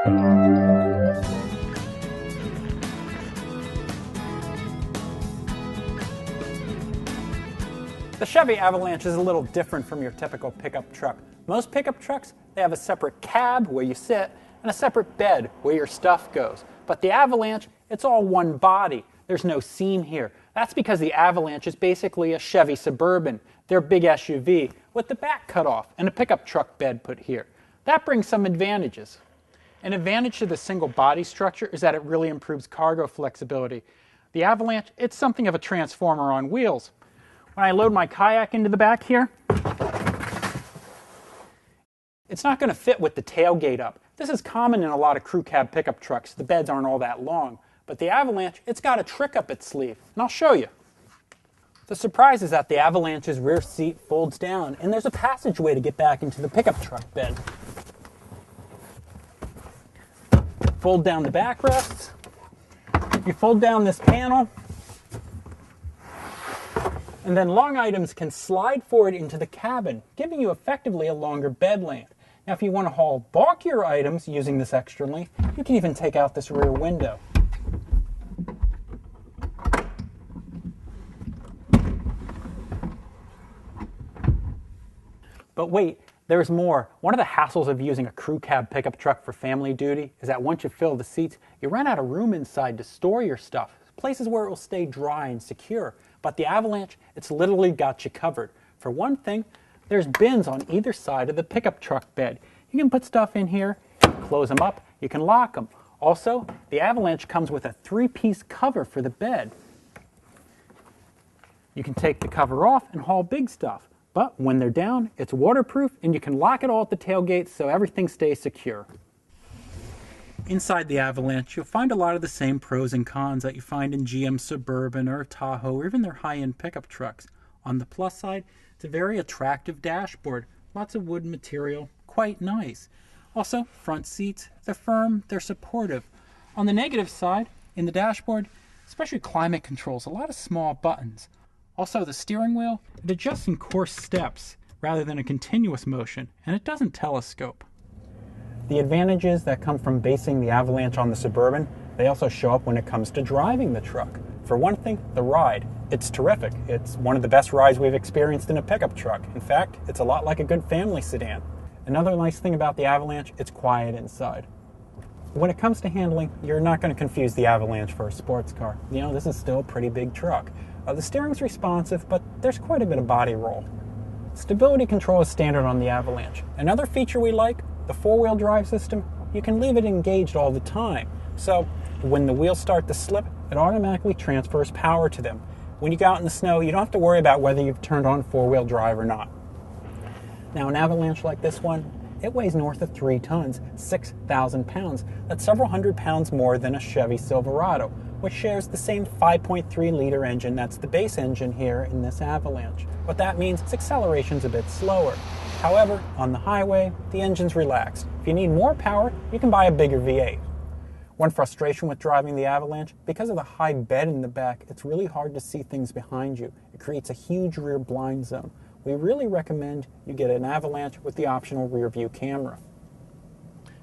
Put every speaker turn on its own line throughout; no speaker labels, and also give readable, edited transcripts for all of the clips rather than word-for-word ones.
The Chevy Avalanche is a little different from your typical pickup truck. Most pickup trucks, they have a separate cab where you sit and a separate bed where your stuff goes. But the Avalanche, it's all one body. There's no seam here. That's because the Avalanche is basically a Chevy Suburban. They're a big SUV with the back cut off and a pickup truck bed put here. That brings some advantages. An advantage to the single body structure is that it really improves cargo flexibility. The Avalanche, it's something of a transformer on wheels. When I load my kayak into the back here, it's not going to fit with the tailgate up. This is common in a lot of crew cab pickup trucks. The beds aren't all that long. But the Avalanche, it's got a trick up its sleeve, and I'll show you. The surprise is that the Avalanche's rear seat folds down, and there's a passageway to get back into the pickup truck bed. Fold down the backrests. You fold down this panel, and then long items can slide forward into the cabin, giving you effectively a longer bed length. Now, if you want to haul bulkier items using this extra length, you can even take out this rear window. But wait, there's more. One of the hassles of using a crew cab pickup truck for family duty is that once you fill the seats, you run out of room inside to store your stuff, places where it will stay dry and secure. But the Avalanche, it's literally got you covered. For one thing, there's bins on either side of the pickup truck bed. You can put stuff in here, close them up, you can lock them. Also, the Avalanche comes with a 3-piece cover for the bed. You can take the cover off and haul big stuff. But when they're down, it's waterproof and you can lock it all at the tailgate so everything stays secure. Inside the Avalanche, you'll find a lot of the same pros and cons that you find in GM Suburban or Tahoe or even their high-end pickup trucks. On the plus side, it's a very attractive dashboard, lots of wood material, quite nice. Also, front seats, they're firm, they're supportive. On the negative side, in the dashboard, especially climate controls, a lot of small buttons. Also, the steering wheel, it adjusts in coarse steps rather than a continuous motion, and it doesn't telescope. The advantages that come from basing the Avalanche on the Suburban, they also show up when it comes to driving the truck. For one thing, the ride. It's terrific. It's one of the best rides we've experienced in a pickup truck. In fact, it's a lot like a good family sedan. Another nice thing about the Avalanche, it's quiet inside. When it comes to handling, you're not going to confuse the Avalanche for a sports car. You know, this is still a pretty big truck. The steering's responsive, but there's quite a bit of body roll. Stability control is standard on the Avalanche. Another feature we like, the 4-wheel drive system, you can leave it engaged all the time. So when the wheels start to slip, it automatically transfers power to them. When you go out in the snow, you don't have to worry about whether you've turned on 4-wheel drive or not. Now, an Avalanche like this one, it weighs north of 3 tons, 6,000 pounds. That's several hundred pounds more than a Chevy Silverado, which shares the same 5.3-liter engine that's the base engine here in this Avalanche. What that means is acceleration's a bit slower. However, on the highway, the engine's relaxed. If you need more power, you can buy a bigger V8. One frustration with driving the Avalanche, because of the high bed in the back, it's really hard to see things behind you. It creates a huge rear blind zone. We really recommend you get an Avalanche with the optional rear view camera.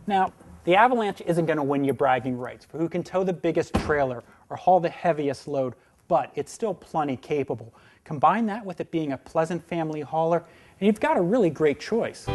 Now, the Avalanche isn't going to win you bragging rights for who can tow the biggest trailer or haul the heaviest load, but it's still plenty capable. Combine that with it being a pleasant family hauler, and you've got a really great choice.